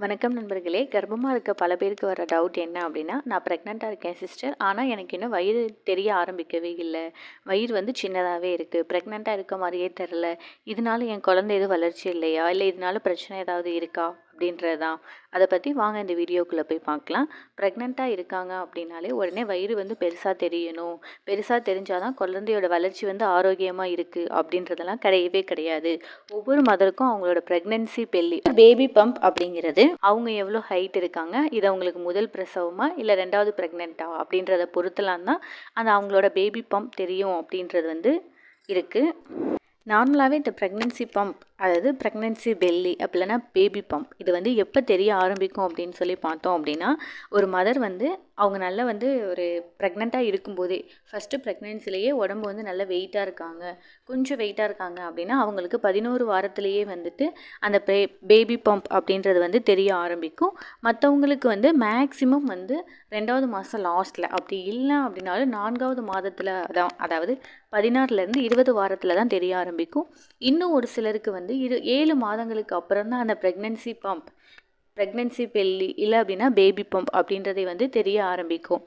வணக்கம் நண்பர்களே. கர்ப்பமாக இருக்க பல பேருக்கு வர டவுட் என்ன அப்படின்னா, நான் ப்ரெக்னெண்ட்டாக இருக்கேன் சிஸ்டர். ஆனால் எனக்கு இன்னும் வயிறு தெரிய ஆரம்பிக்கவே இல்லை. வயிறு வந்து சின்னதாகவே இருக்குது. ப்ரெக்னெண்ட்டாக இருக்க மாதிரியே தெரில. இதனால என் குழந்தை எதுவும் வளர்ச்சி இல்லையா, இல்லை இதனால பிரச்சனை ஏதாவது இருக்கா அப்படின்றது தான். அதை பற்றி வாங்க இந்த வீடியோக்குள்ளே போய் பார்க்கலாம். ப்ரெக்னெண்ட்டாக இருக்காங்க அப்படின்னாலே உடனே வயிறு வந்து பெருசாக தெரியணும், பெருசாக தெரிஞ்சால் தான் குழந்தையோட வளர்ச்சி வந்து ஆரோக்கியமாக இருக்குது அப்படின்றதெல்லாம் கிடையவே கிடையாது. ஒவ்வொரு மதருக்கும் அவங்களோட ப்ரெக்னென்சி பேபி பம்ப் அப்படிங்கிறது அவங்க எவ்வளோ ஹைட் இருக்காங்க, இது அவங்களுக்கு முதல் பிரசவமா இல்லை ரெண்டாவது ப்ரெக்னெண்ட்டா அப்படின்றத பொறுத்தலாம் தான் அந்த அவங்களோட பேபி பம்ப் தெரியும் அப்படின்றது வந்து இருக்குது. நார்மலாகவே இந்த ப்ரெக்னென்சி பம்ப், அதாவது ப்ரெக்னென்சி பெல்லி அப்படி இல்லைனா பேபி பம்ப், இது வந்து எப்போ தெரிய ஆரம்பிக்கும் அப்படின்னு சொல்லி பார்த்தோம் அப்படின்னா, ஒரு மதர் வந்து அவங்க நல்லா வந்து ஒரு ப்ரெக்னெண்ட்டாக இருக்கும்போதே ஃபஸ்ட்டு ப்ரெக்னென்சிலேயே உடம்பு வந்து நல்ல வெயிட்டாக இருக்காங்க, கொஞ்சம் வெயிட்டாக இருக்காங்க அப்படின்னா அவங்களுக்கு 11 வாரத்திலேயே வந்துட்டு அந்த பேபி பம்ப் அப்படின்றது வந்து தெரிய ஆரம்பிக்கும். மற்றவங்களுக்கு வந்து மேக்ஸிமம் வந்து 2வது மாதம் லாஸ்ட்டில், அப்படி இல்லை அப்படின்னாலும் 4வது மாதத்தில் தான், அதாவது 16லேருந்து 20 வாரத்தில் தான் தெரிய ஆரம்பிக்கும். இன்னும் ஒரு சிலருக்கு வந்து 7 மாதங்களுக்கு அப்புறம் தான் அந்த ப்ரெக்னென்சி பெல்லி இல்லை அப்படின்னா பேபி பம்ப் அப்படின்றதை வந்து தெரிய ஆரம்பிக்கும்.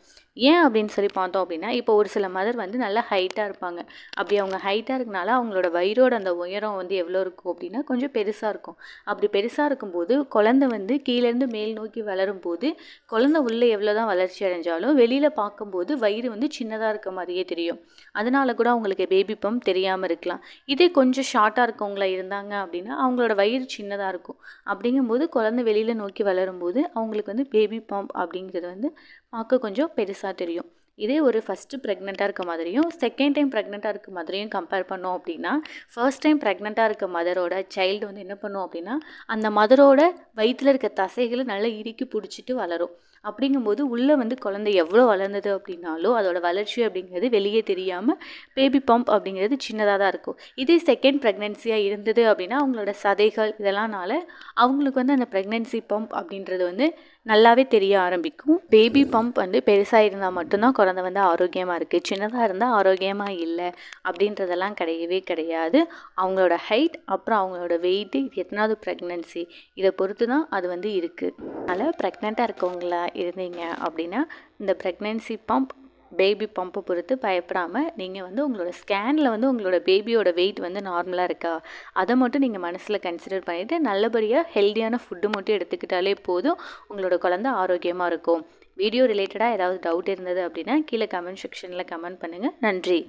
ஏன் அப்படின்னு சொல்லி பார்த்தோம் அப்படின்னா, இப்போ ஒரு சில மதர் வந்து நல்லா ஹைட்டாக இருப்பாங்க. அப்படி அவங்க ஹைட்டாக இருக்கனால அவங்களோட வயிறோட அந்த உயரம் வந்து எவ்வளோ இருக்கும் அப்படின்னா கொஞ்சம் பெருசாக இருக்கும். அப்படி பெருசாக இருக்கும்போது குழந்தை வந்து கீழேருந்து மேல் நோக்கி வளரும் போது குழந்தை உள்ளே எவ்வளோ தான் வளர்ச்சி அடைஞ்சாலும் வெளியில் பார்க்கும்போது வயிறு வந்து சின்னதாக இருக்க மாதிரியே தெரியும். அதனால கூட அவங்களுக்கு பேபி பம்ப் தெரியாமல் இருக்கலாம். இதே கொஞ்சம் ஷார்ட்டாக இருக்கவங்களா இருந்தாங்க அப்படின்னா அவங்களோட வயிறு சின்னதாக இருக்கும். அப்படிங்கும்போது குழந்தை வெளியில் நோக்கி வளரும்போது அவங்களுக்கு வந்து பேபி பம்ப் அப்படிங்கிறது வந்து பார்க்க கொஞ்சம் பெருசாக தெரியும். இதே ஒரு ஃபஸ்ட்டு ப்ரெக்னெண்ட்டாக இருக்க மாதிரியும் செகண்ட் டைம் ப்ரெக்னெண்ட்டாக இருக்க மாதிரியும் கம்பேர் பண்ணோம் அப்படின்னா, ஃபர்ஸ்ட் டைம் ப்ரெக்னெண்ட்டாக இருக்க மதரோட சைல்டு வந்து என்ன பண்ணும் அப்படின்னா, அந்த மதரோட வயிற்றில் இருக்க தசைகளை நல்லா இறுக்கி பிடிச்சிட்டு வளரும். அப்படிங்கும்போது உள்ளே வந்து குழந்தை எவ்வளோ வளர்ந்தது அப்படின்னாலும் அதோட வளர்ச்சி அப்படிங்கிறது வெளியே தெரியாமல் பேபி பம்ப் அப்படிங்கிறது சின்னதாக தான் இருக்கும். இதே செகண்ட் ப்ரெக்னென்சியாக இருந்தது அப்படின்னா அவங்களோட சதைகள் இதெல்லாம்னால அவங்களுக்கு வந்து அந்த ப்ரெக்னென்சி பம்ப் அப்படின்றது வந்து நல்லாவே தெரிய ஆரம்பிக்கும். பேபி பம்ப் வந்து பெருசாக இருந்தால் மட்டும்தான் குழந்தை வந்து ஆரோக்கியமாக இருக்குது, சின்னதாக இருந்தால் ஆரோக்கியமாக இல்லை அப்படின்றதெல்லாம் கிடையவே கிடையாது. அவங்களோட ஹைட் அப்புறம் அவங்களோட வெயிட்டு, இது எத்தனாவது ப்ரெக்னென்சி, இதை பொறுத்து தான் அது வந்து இருக்குது. அதனால் ப்ரெக்னெண்ட்டாக இருக்கவங்களா இருந்தீங்க அப்படின்னா இந்த ப்ரெக்னென்சி பம்ப் பேபி பம்பை பொறுத்து பயப்படாமல் நீங்கள் வந்து உங்களோட ஸ்கேனில் வந்து உங்களோட பேபியோட வெயிட் வந்து நார்மலாக இருக்கா அதை மட்டும் நீங்கள் மனசில் கன்சிடர் பண்ணிவிட்டு நல்லபடியாக ஹெல்த்தியான ஃபுட்டு மட்டும் எடுத்துக்கிட்டாலே போதும், உங்களோட குழந்தை ஆரோக்கியமாக இருக்கும். வீடியோ ரிலேட்டடாக ஏதாவது டவுட் இருந்தது அப்படின்னா கீழே கமெண்ட் செக்ஷனில் கமெண்ட் பண்ணுங்கள். நன்றி.